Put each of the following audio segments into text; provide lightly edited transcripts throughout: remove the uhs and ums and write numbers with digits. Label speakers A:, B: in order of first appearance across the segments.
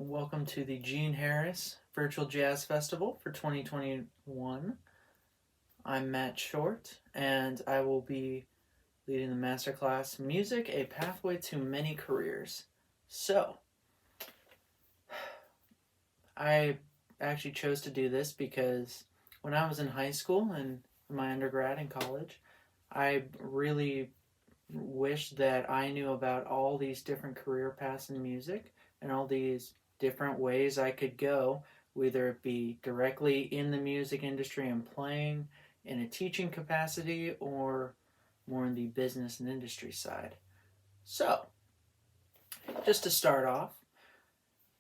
A: Welcome to the Gene Harris Virtual Jazz Festival for 2021. I'm Matt Short, and I will be leading the Masterclass Music, a Pathway to Many Careers. So, I actually chose to do this because when I was in high school and my undergrad and college, I really wished that I knew about all these different career paths in music and all these different ways I could go, whether it be directly in the music industry and playing in a teaching capacity or more in the business and industry side. So, just to start off,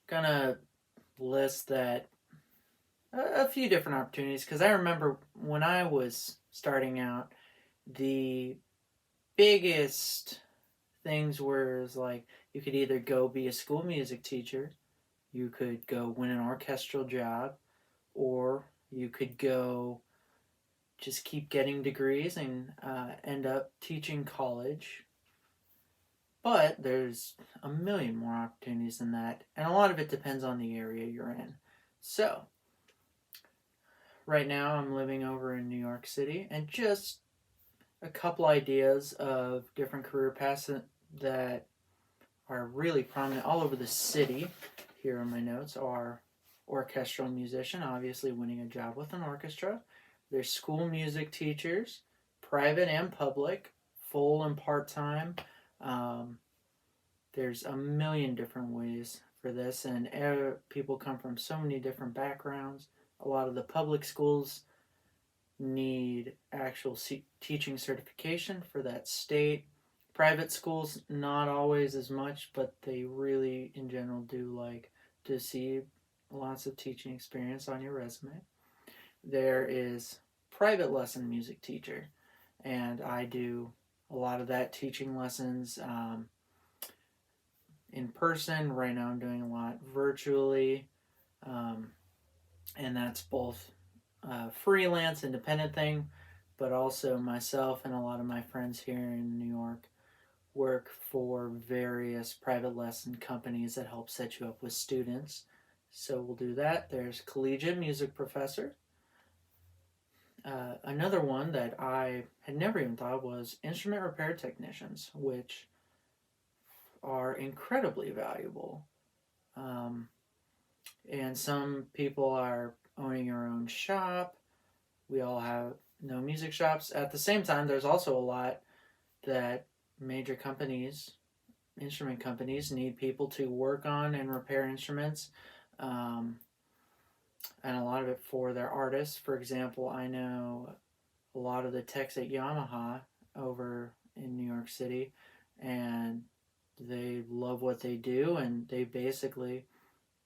A: gonna list that a few different opportunities because I remember when I was starting out, the biggest things were like you could either go be a school music teacher, you could go win an orchestral job, or you could go just keep getting degrees and end up teaching college. But there's a million more opportunities than that, and a lot of it depends on the area you're in. So, right now I'm living over in New York City, and just a couple ideas of different career paths that are really prominent all over the city. Here in my notes are orchestral musician, obviously winning a job with an orchestra. There's school music teachers, private and public, full and part-time. There's a million different ways for this, and people come from so many different backgrounds. A lot of the public schools need actual teaching certification for that state. Private schools, not always as much, but they really, in general, do like to see lots of teaching experience on your resume. There is private lesson music teacher, and I do a lot of that teaching lessons in person. Right now I'm doing a lot virtually, and that's both freelance, independent thing, but also myself and a lot of my friends here in New York work for various private lesson companies that help set you up with students. So we'll do that. There's collegiate music professor. Another one that I had never even thought of was instrument repair technicians, which are incredibly valuable. And some people are owning your own shop. We all have no music shops. At the same time, there's also a lot that major companies, instrument companies, need people to work on and repair instruments, and a lot of it for their artists. For example, I know a lot of the techs at Yamaha over in New York City, and they love what they do, and they basically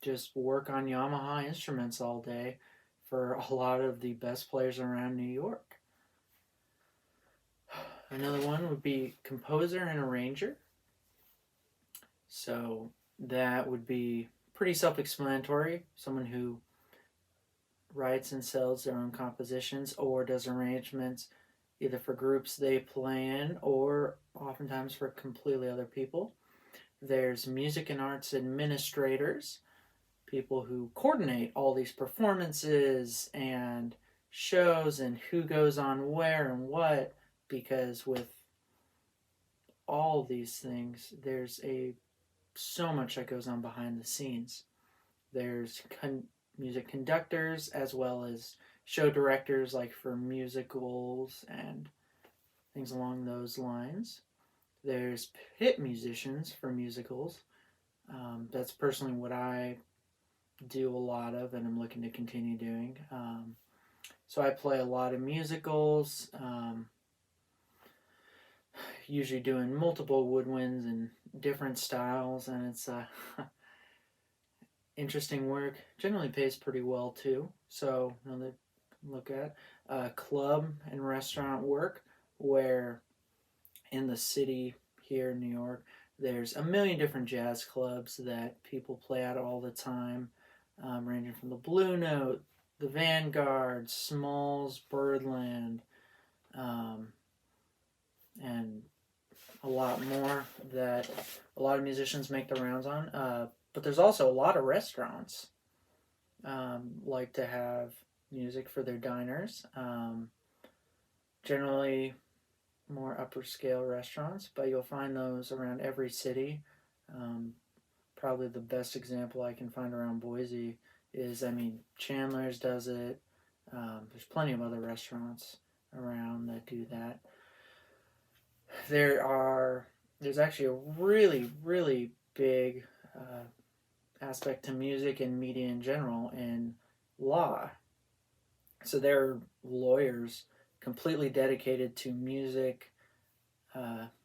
A: just work on Yamaha instruments all day for a lot of the best players around New York. Another one would be composer and arranger. So that would be pretty self-explanatory. Someone who writes and sells their own compositions or does arrangements either for groups they play in or oftentimes for completely other people. There's music and arts administrators, people who coordinate all these performances and shows and who goes on where and what, because with all these things, there's so much that goes on behind the scenes. There's music conductors as well as show directors, like for musicals and things along those lines. There's pit musicians for musicals. That's personally what I do a lot of and I'm looking to continue doing. So I play a lot of musicals, usually doing multiple woodwinds and different styles, and it's interesting work. Generally pays pretty well too. So another look at club and restaurant work, where in the city here in New York, there's a million different jazz clubs that people play at all the time, ranging from the Blue Note, the Vanguard, Smalls, Birdland, and a lot more that a lot of musicians make the rounds on. But there's also a lot of restaurants like to have music for their diners. Generally, more upper scale restaurants, but you'll find those around every city. Um, Probably the best example I can find around Boise is, Chandler's does it. There's plenty of other restaurants around that do that. There's actually a really, really big aspect to music and media in general in law. So there are lawyers completely dedicated to music,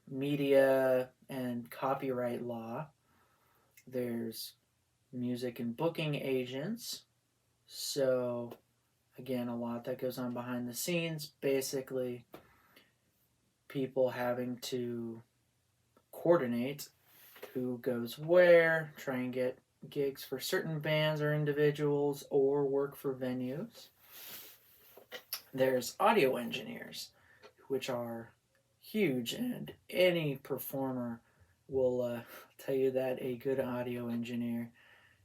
A: media, and copyright law. There's music and booking agents. So, again, a lot that goes on behind the scenes. Basically, people having to coordinate who goes where, try and get gigs for certain bands or individuals, or work for venues. There's audio engineers, which are huge, and any performer will tell you that a good audio engineer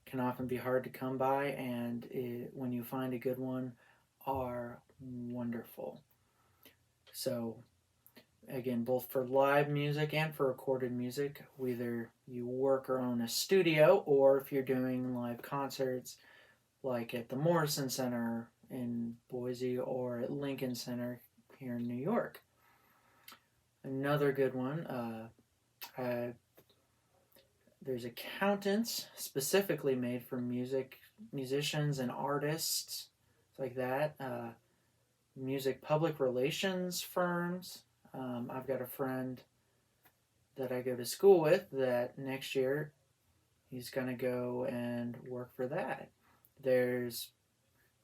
A: can often be hard to come by, and when you find a good one, are wonderful. So, again, both for live music and for recorded music, whether you work or own a studio, or if you're doing live concerts like at the Morrison Center in Boise or at Lincoln Center here in New York. Another good one, there's accountants specifically made for musicians and artists, like that. Music public relations firms. I've got a friend that I go to school with that next year he's going to go and work for that. There's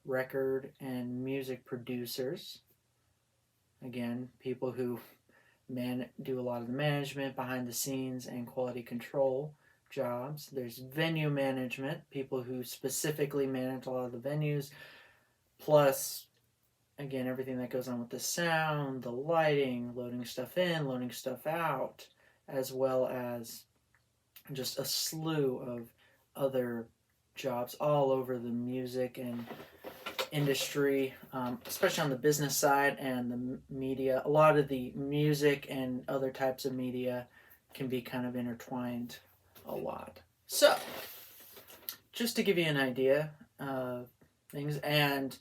A: record and music producers. Again, people who do a lot of the management, behind the scenes, and quality control jobs. There's venue management, people who specifically manage a lot of the venues, plus, again, everything that goes on with the sound, the lighting, loading stuff in, loading stuff out, as well as just a slew of other jobs all over the music and industry, especially on the business side and the media. A lot of the music and other types of media can be kind of intertwined a lot. So, just to give you an idea of things, and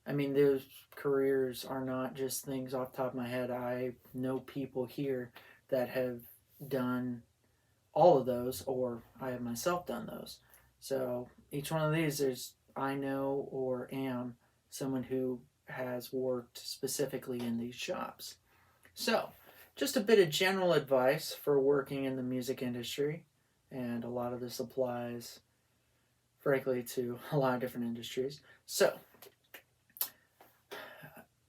A: those careers are not just things off the top of my head. I know people here that have done all of those, or I have myself done those. So each one of these, I know or am someone who has worked specifically in these shops. So, just a bit of general advice for working in the music industry, and a lot of this applies, frankly, to a lot of different industries. So,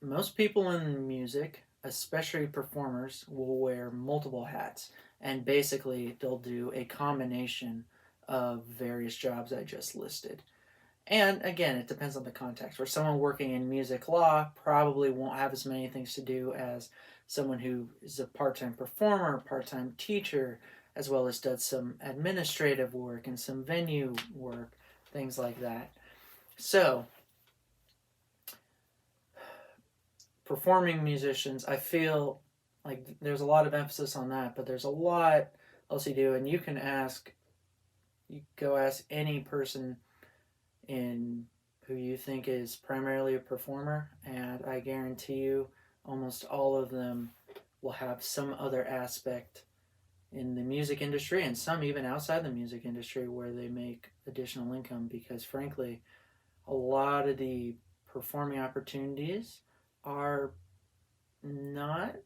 A: most people in music, especially performers, will wear multiple hats, and basically they'll do a combination of various jobs I just listed. And again, it depends on the context. Where someone working in music law probably won't have as many things to do as someone who is a part-time performer, part-time teacher, as well as does some administrative work and some venue work, things like that. So, performing musicians, I feel like there's a lot of emphasis on that, but there's a lot else you do, and you go ask any person in who you think is primarily a performer, and I guarantee you almost all of them will have some other aspect in the music industry, and some even outside the music industry, where they make additional income, because frankly, a lot of the performing opportunities are not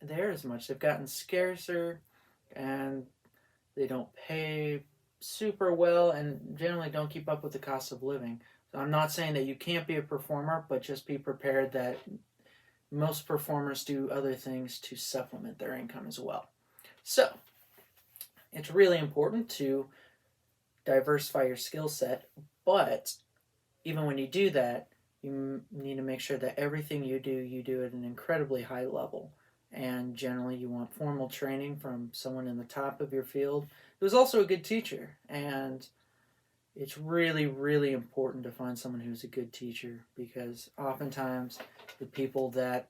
A: there as much. They've gotten scarcer, and they don't pay super well, and generally don't keep up with the cost of living. So I'm not saying that you can't be a performer, but just be prepared that most performers do other things to supplement their income as well. So it's really important to diversify your skill set, but even when you do that, you need to make sure that everything you do at an incredibly high level. and generally you want formal training from someone in the top of your field who's also a good teacher. And it's really, really important to find someone who's a good teacher, because oftentimes the people at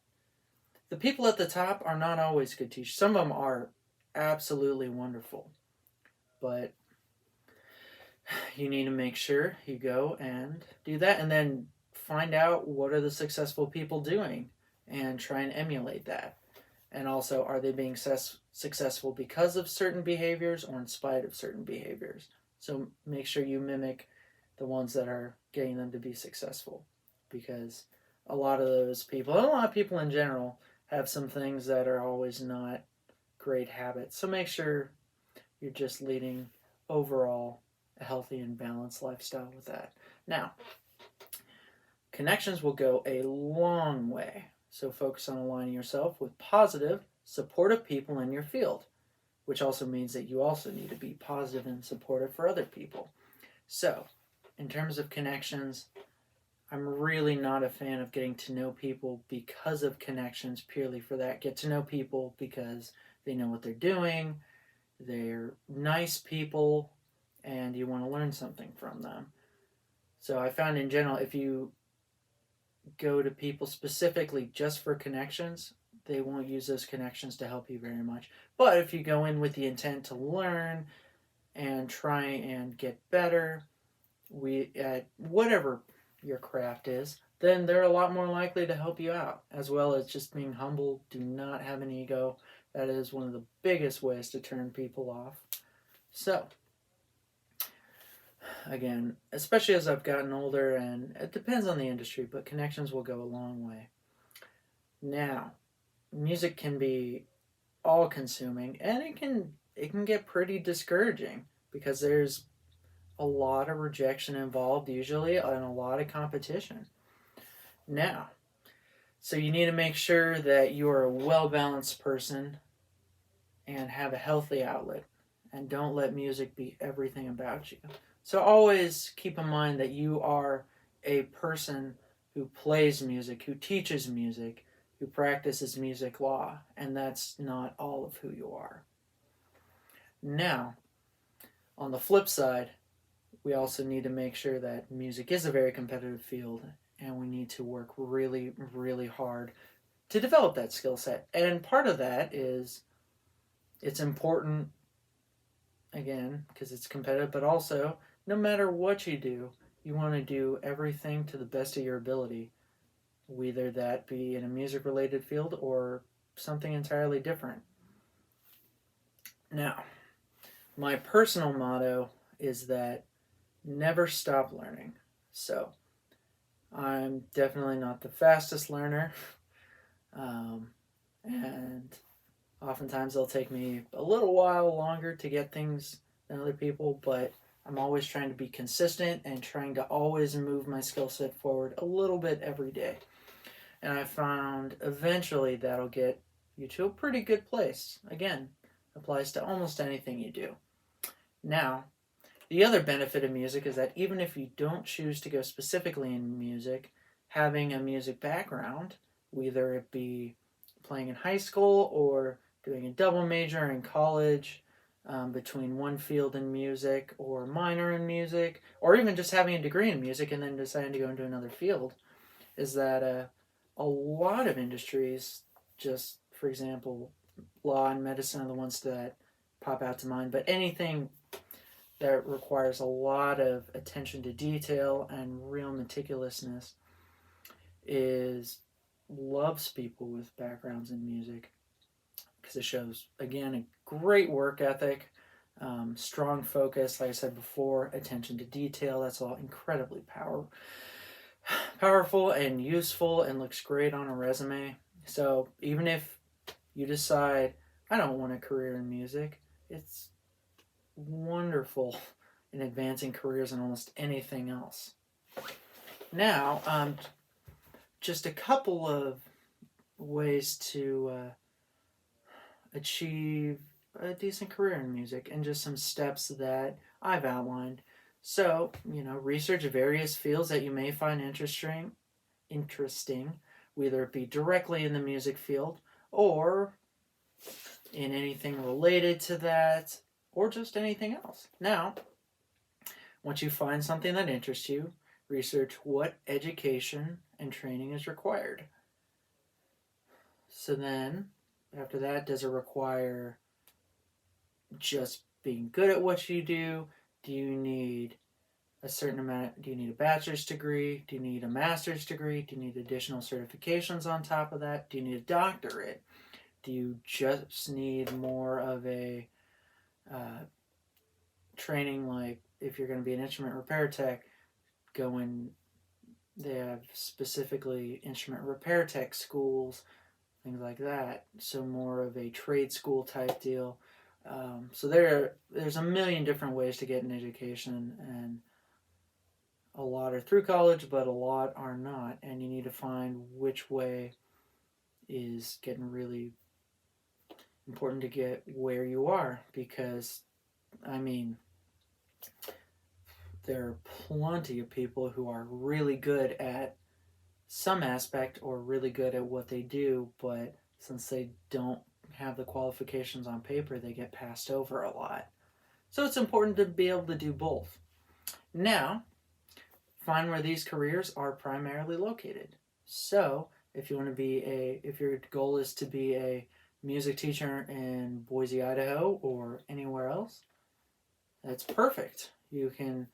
A: the top are not always good teachers. Some of them are absolutely wonderful, but you need to make sure you go and do that, and then find out what are the successful people doing and try and emulate that. And also, are they being successful because of certain behaviors or in spite of certain behaviors? So make sure you mimic the ones that are getting them to be successful, because a lot of those people, and a lot of people in general, have some things that are always not great habits. So make sure you're just leading overall a healthy and balanced lifestyle with that. Now, connections will go a long way. So focus on aligning yourself with positive, supportive people in your field, which also means that you also need to be positive and supportive for other people. So, in terms of connections, I'm really not a fan of getting to know people because of connections purely for that. Get to know people because they know what they're doing, they're nice people, and you want to learn something from them. So I found in general, if you go to people specifically just for connections, they won't use those connections to help you very much. But if you go in with the intent to learn and try and get better, at whatever your craft is, then they're a lot more likely to help you out, as well as just being humble. Do not have an ego. That is one of the biggest ways to turn people off. So, again, especially as I've gotten older, and it depends on the industry, but connections will go a long way. Now, music can be all consuming, and it can get pretty discouraging, because there's a lot of rejection involved usually, and a lot of competition. Now, so you need to make sure that you are a well-balanced person and have a healthy outlet, and don't let music be everything about you. So always keep in mind that you are a person who plays music, who teaches music, who practices music law, and that's not all of who you are. Now, on the flip side, we also need to make sure that music is a very competitive field, and we need to work really, really hard to develop that skill set. And part of that is, it's important, again, because it's competitive, but also, no matter what you do, you want to do everything to the best of your ability, whether that be in a music-related field or something entirely different. Now, my personal motto is that never stop learning. So, I'm definitely not the fastest learner, and oftentimes it'll take me a little while longer to get things than other people, but I'm always trying to be consistent and trying to always move my skill set forward a little bit every day. And I found eventually that'll get you to a pretty good place. Again, applies to almost anything you do. Now, the other benefit of music is that even if you don't choose to go specifically in music, having a music background, whether it be playing in high school or doing a double major in college, between one field in music or minor in music, or even just having a degree in music and then deciding to go into another field, is that a lot of industries, just for example, law and medicine are the ones that pop out to mind, but anything that requires a lot of attention to detail and real meticulousness loves people with backgrounds in music, because it shows, again, a great work ethic, strong focus, like I said before, attention to detail. That's all incredibly powerful and useful, and looks great on a resume. So even if you decide, I don't want a career in music, it's wonderful in advancing careers in almost anything else. Now, just a couple of ways to achieve a decent career in music, and just some steps that I've outlined. So, research various fields that you may find interesting, whether it be directly in the music field or in anything related to that, or just anything else. Now, once you find something that interests you, research what education and training is required. So then, after that, does it require just being good at what you do? Do you need a certain amount? Do you need a bachelor's degree? Do you need a master's degree? Do you need additional certifications on top of that? Do you need a doctorate? Do you just need more of a training, like if you're going to be an instrument repair tech, they have specifically instrument repair tech schools, things like that. So more of a trade school type deal. So there's a million different ways to get an education, and a lot are through college, but a lot are not. And you need to find which way is getting really important to get where you are, because, I mean, there are plenty of people who are really good at some aspect or really good at what they do, but since they don't have the qualifications on paper, they get passed over a lot. So it's important to be able to do both. Now, find where these careers are primarily located. So, if your goal is to be a music teacher in Boise, Idaho, or anywhere else, that's perfect. You can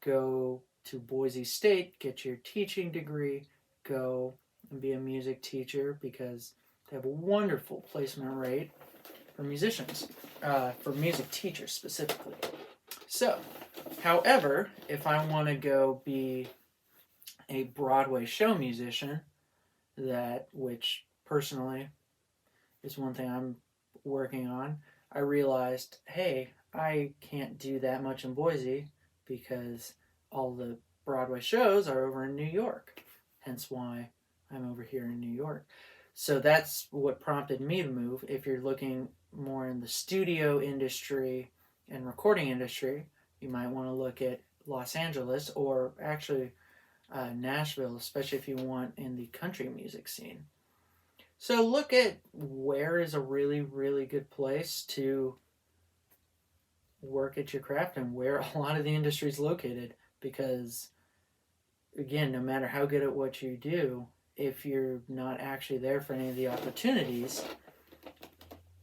A: go to Boise State, get your teaching degree, go and be a music teacher, because they have a wonderful placement rate for musicians, for music teachers specifically. So, however, if I want to go be a Broadway show musician, which personally is one thing I'm working on, I realized, hey, I can't do that much in Boise because all the Broadway shows are over in New York. Hence why I'm over here in New York. So that's what prompted me to move. If you're looking more in the studio industry and recording industry, you might want to look at Los Angeles, or actually Nashville, especially if you want in the country music scene. So look at where is a really, really good place to work at your craft and where a lot of the industry is located, because, again, no matter how good at what you do, if you're not actually there for any of the opportunities,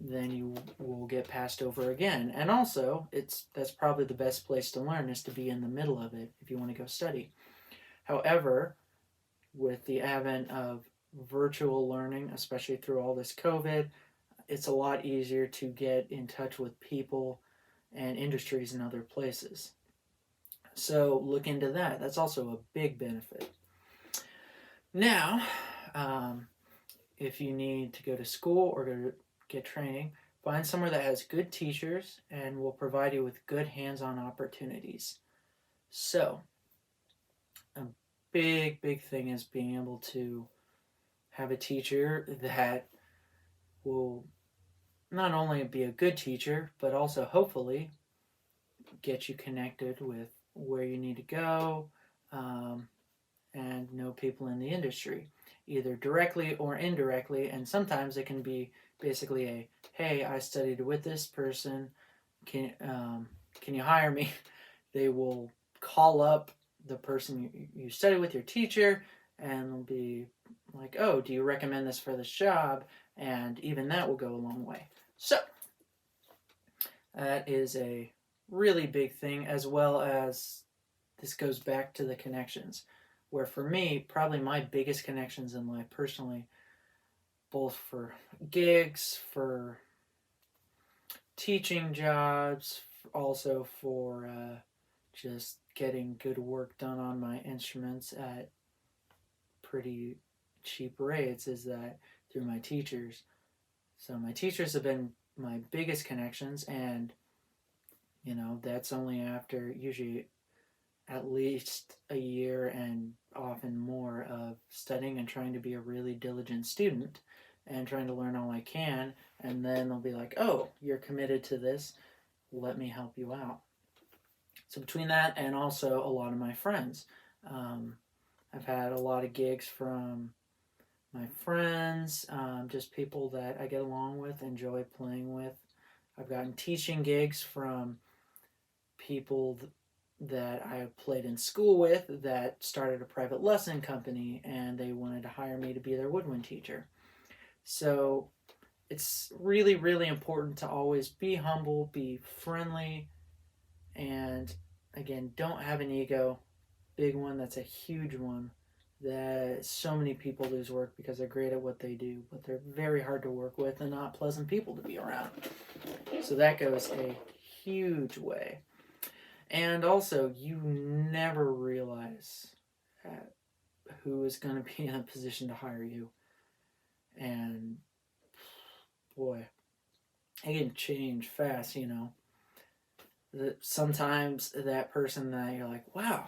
A: then you will get passed over again. And also, that's probably the best place to learn, is to be in the middle of it if you want to go study. However, with the advent of virtual learning, especially through all this COVID, it's a lot easier to get in touch with people and industries in other places. So look into that. That's also a big benefit. Now, if you need to go to school or to get training, find somewhere that has good teachers and will provide you with good hands-on opportunities. So, a big thing is being able to have a teacher that will not only be a good teacher, but also hopefully get you connected with where you need to go, and know people in the industry, either directly or indirectly. And sometimes it can be basically a, hey, I studied with this person, can you hire me? They will call up the person you studied with, your teacher, and they'll be like, oh, do you recommend this for this job? And even that will go a long way. So that is a really big thing, as well as this goes back to the connections, where for me, probably my biggest connections in life personally, both for gigs, for teaching jobs, also for just getting good work done on my instruments at pretty cheap rates, is that through my teachers. So my teachers have been my biggest connections, and that's only after usually at least a year and often more of studying and trying to be a really diligent student and trying to learn all I can, and then they'll be like, oh, you're committed to this, let me help you out. So between that and also a lot of my friends, I've had a lot of gigs from my friends, just people that I get along with, enjoy playing with. I've gotten teaching gigs from people that I played in school with that started a private lesson company and they wanted to hire me to be their woodwind teacher. So it's really, really important to always be humble, be friendly, and again, don't have an ego. Big one, that's a huge one. That so many people lose work because they're great at what they do, but they're very hard to work with and not pleasant people to be around. So that goes a huge way. And also, you never realize who is going to be in a position to hire you. And boy, it can change fast, you know. Sometimes that person that you're like, wow,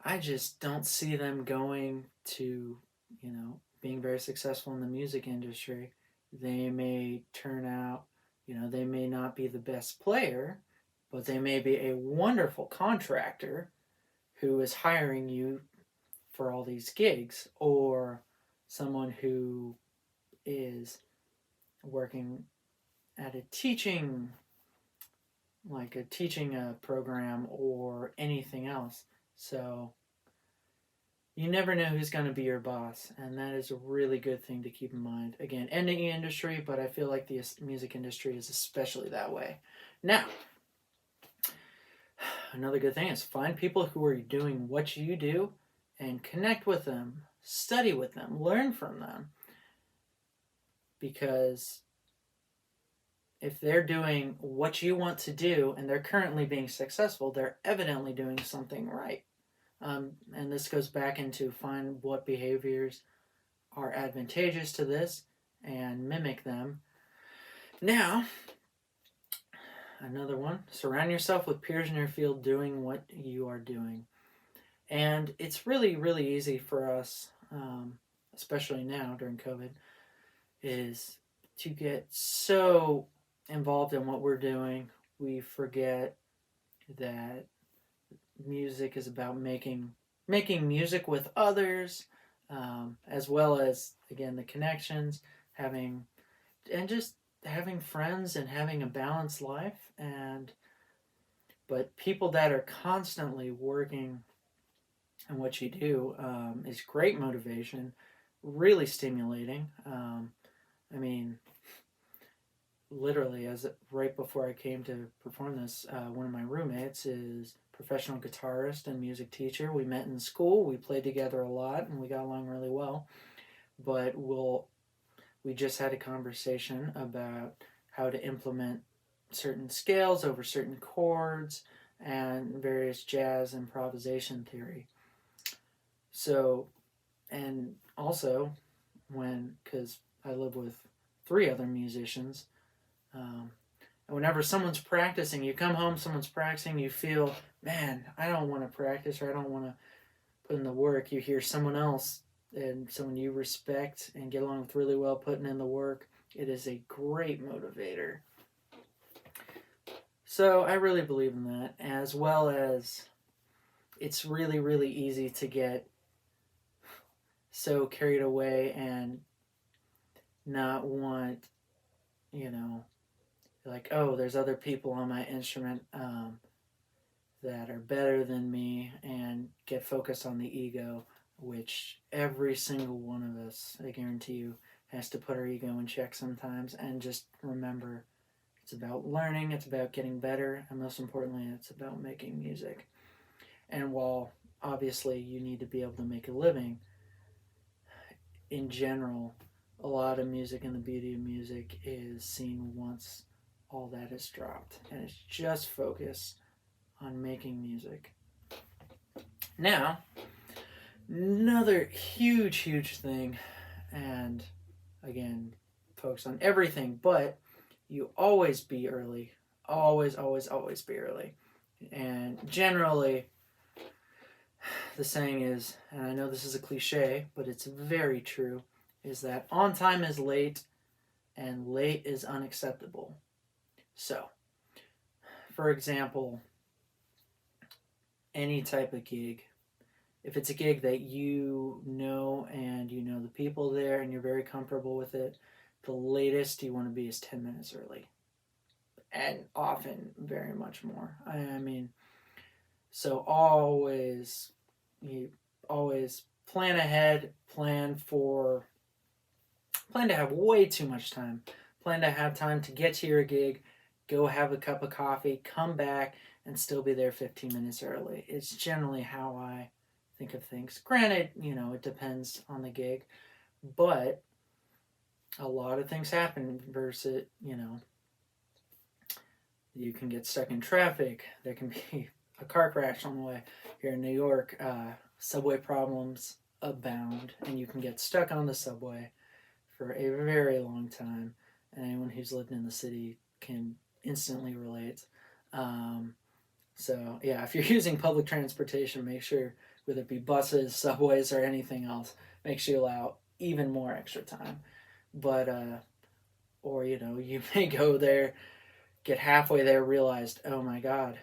A: I just don't see them going to, you know, being very successful in the music industry. They may turn out, you know, they may not be the best player, but they may be a wonderful contractor who is hiring you for all these gigs, or someone who is working at a teaching, like a teaching program or anything else. So you never know who's going to be your boss, and that is a really good thing to keep in mind. Again, any industry, but I feel like the music industry is especially that way. Now, another good thing is find people who are doing what you do and connect with them, study with them, learn from them. Because if they're doing what you want to do and they're currently being successful, they're evidently doing something right. And this goes back into find what behaviors are advantageous to this and mimic them. Now, another one, surround yourself with peers in your field doing what you are doing. And it's really, really easy for us, especially now during COVID, is to get so involved in what we're doing, we forget that music is about making music with others, as well as again the connections, having friends and having a balanced life. But people that are constantly working in what you do is great motivation, really stimulating. I mean, literally, right before I came to perform this, one of my roommates is professional guitarist and music teacher. We met in school. We played together a lot, and we got along really well. But we just had a conversation about how to implement certain scales over certain chords and various jazz improvisation theory. So, and also because I live with 3 other musicians, and whenever someone's practicing, you come home, someone's practicing, you feel, man, I don't want to practice, or I don't want to put in the work. You hear someone else and someone you respect and get along with really well putting in the work. It is a great motivator. So I really believe in that, as well as it's really, really easy to get so carried away and not want, you know, like, oh, there's other people on my instrument that are better than me, and get focused on the ego, which every single one of us, I guarantee you, has to put our ego in check sometimes. And just remember, it's about learning, it's about getting better, and most importantly, it's about making music. And while obviously you need to be able to make a living, in general, a lot of music and the beauty of music is seen once all that is dropped, and it's just focused on making music. Now, another huge thing, and again, focus on everything, but you always be early. Always be early. And generally, the saying is, and I know this is a cliche, but it's very true, is that on time is late and late is unacceptable. So, for example, any type of gig, if it's a gig that you know and you know the people there and you're very comfortable with it, the latest you want to be is 10 minutes early. And often very much more. I mean, so you always plan ahead, plan to have way too much time. Plan to have time to get to your gig, go have a cup of coffee, come back, and still be there 15 minutes early. It's generally how I think of things. Granted, it depends on the gig, but a lot of things happen versus, you can get stuck in traffic. There can be a car crash on the way. Here in New York, subway problems abound, and you can get stuck on the subway for a very long time. And anyone who's lived in the city can instantly relate. So, yeah, if you're using public transportation, make sure, whether it be buses, subways, or anything else, make sure you allow even more extra time. But, or, you may go there, get halfway there, realized, oh my God,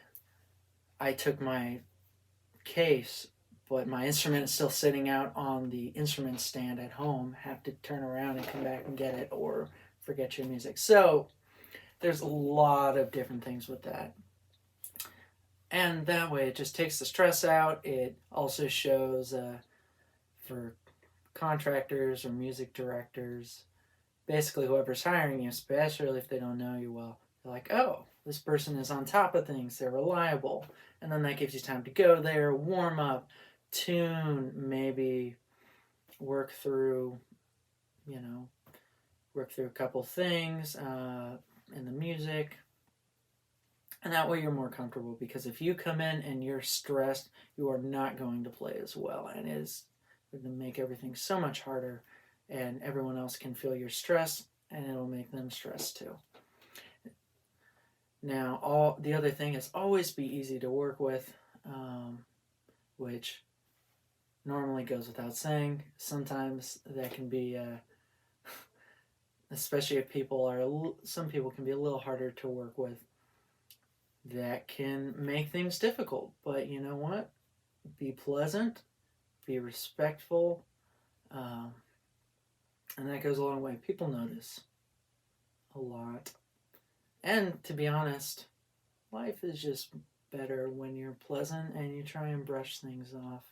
A: I took my case, but my instrument is still sitting out on the instrument stand at home, have to turn around and come back and get it, or forget your music. So there's a lot of different things with that. And that way it just takes the stress out. It also shows for contractors or music directors, basically whoever's hiring you, especially if they don't know you well, they're like, oh, this person is on top of things, they're reliable. And then that gives you time to go there, warm up, tune, maybe work through a couple things in the music. And that way you're more comfortable, because if you come in and you're stressed, you are not going to play as well, and it is going to make everything so much harder, and everyone else can feel your stress, and it'll make them stressed too. Now, the other thing is always be easy to work with, which normally goes without saying. Sometimes that can be, especially if some people can be a little harder to work with. That can make things difficult, but you know what? Be pleasant, be respectful, and that goes a long way. People notice a lot. And to be honest, life is just better when you're pleasant and you try and brush things off.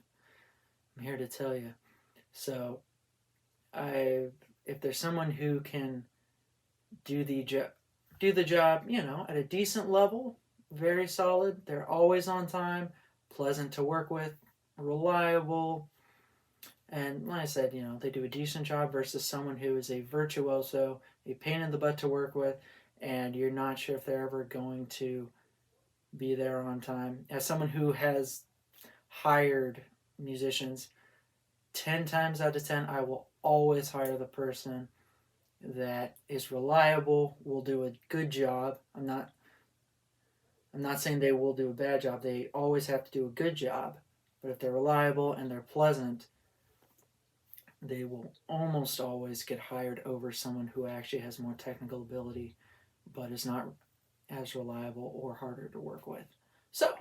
A: I'm here to tell you. So, if there's someone who can do the job, at a decent level, very solid, they're always on time, pleasant to work with, reliable, and like I said, they do a decent job versus someone who is a virtuoso, a pain in the butt to work with, and you're not sure if they're ever going to be there on time. As someone who has hired musicians, 10 times out of 10, I will always hire the person that is reliable, will do a good job. I'm not saying they will do a bad job. They always have to do a good job. But if they're reliable and they're pleasant, they will almost always get hired over someone who actually has more technical ability but is not as reliable or harder to work with. So,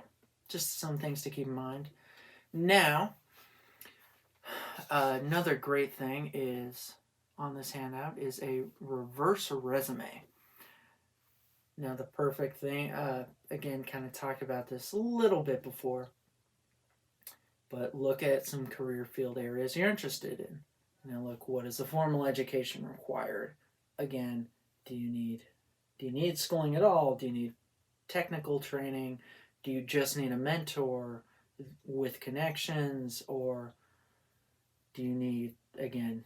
A: just some things to keep in mind. Now, another great thing is on this handout is a reverse resume. Now, the perfect thing, again, kind of talked about this a little bit before, but look at some career field areas you're interested in. Look, what is the formal education required? Again, do you need schooling at all? Do you need technical training? Do you just need a mentor with connections? Or do you need, again,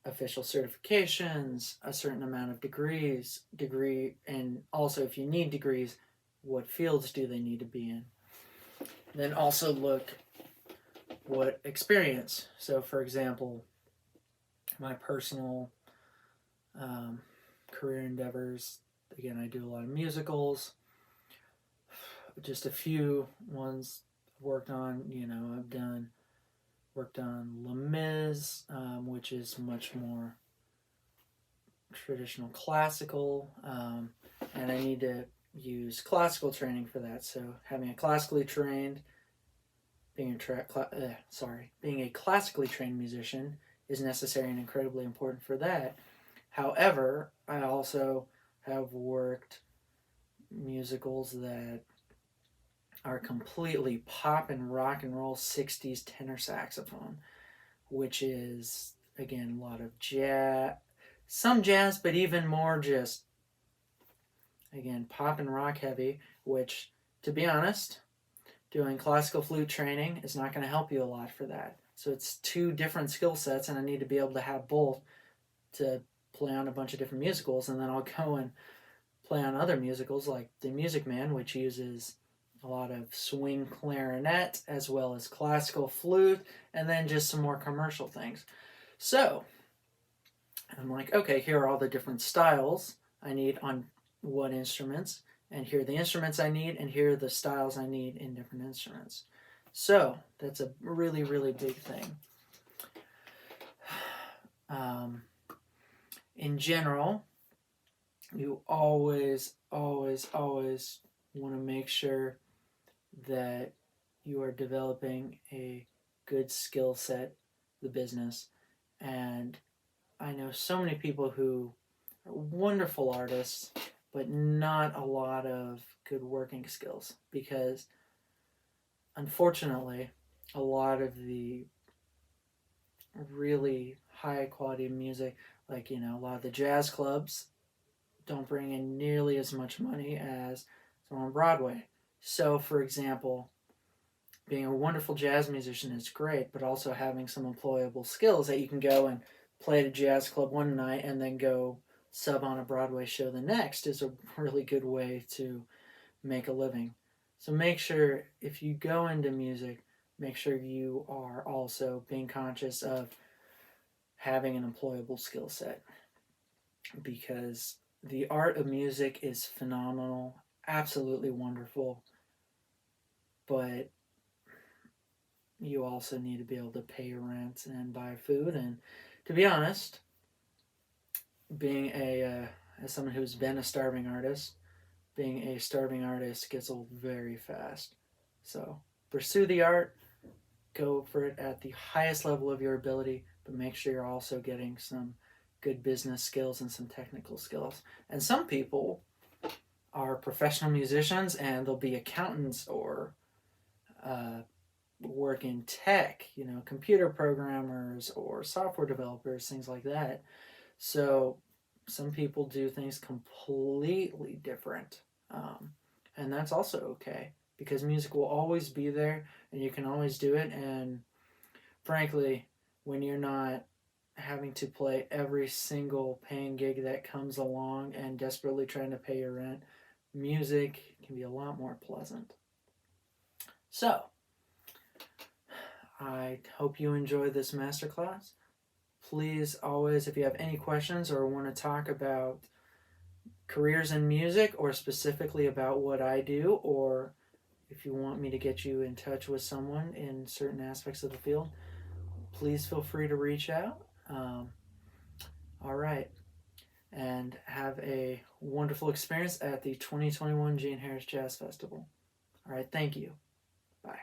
A: official certifications, a certain amount of degree, and also if you need degrees, what fields do they need to be in? Then also look what experience. So for example, my personal career endeavors, again, I do a lot of musicals, just a few ones I've worked on, I've worked on Les Mis, which is much more traditional classical, and I need to use classical training for that. So having a classically trained, being a classically trained musician is necessary and incredibly important for that. However, I also have worked musicals that are completely pop and rock and roll 60s tenor saxophone, which is, again, a lot of jazz, some jazz, but even more just, again, pop and rock heavy, which, to be honest, doing classical flute training is not going to help you a lot for that. So it's two different skill sets, and I need to be able to have both to play on a bunch of different musicals, and then I'll go and play on other musicals like The Music Man, which uses a lot of swing clarinet as well as classical flute, and then just some more commercial things. So I'm like, okay, here are all the different styles I need on what instruments, and here are the instruments I need, and here are the styles I need in different instruments. So that's a really, really big thing. In general, you always want to make sure that you are developing a good skill set, the business. And I know so many people who are wonderful artists, but not a lot of good working skills, because unfortunately, a lot of the really high quality music, like, a lot of the jazz clubs don't bring in nearly as much money as on Broadway. So, for example, being a wonderful jazz musician is great, but also having some employable skills that you can go and play at a jazz club one night and then go sub on a Broadway show the next is a really good way to make a living. So make sure, if you go into music, make sure you are also being conscious of having an employable skill set, because the art of music is phenomenal, absolutely wonderful, but you also need to be able to pay your rent and buy food. And to be honest, being as someone who's been a starving artist, being a starving artist gets old very fast. So pursue the art, go for it at the highest level of your ability, but make sure you're also getting some good business skills and some technical skills. And some people are professional musicians and they'll be accountants or work in tech, computer programmers or software developers, things like that. So some people do things completely different. And that's also okay, because music will always be there and you can always do it. And frankly, when you're not having to play every single paying gig that comes along and desperately trying to pay your rent, music can be a lot more pleasant. So, I hope you enjoyed this masterclass. Please always, if you have any questions or want to talk about careers in music or specifically about what I do, or if you want me to get you in touch with someone in certain aspects of the field, please feel free to reach out. All right. And have a wonderful experience at the 2021 Gene Harris Jazz Festival. All right. Thank you. Bye.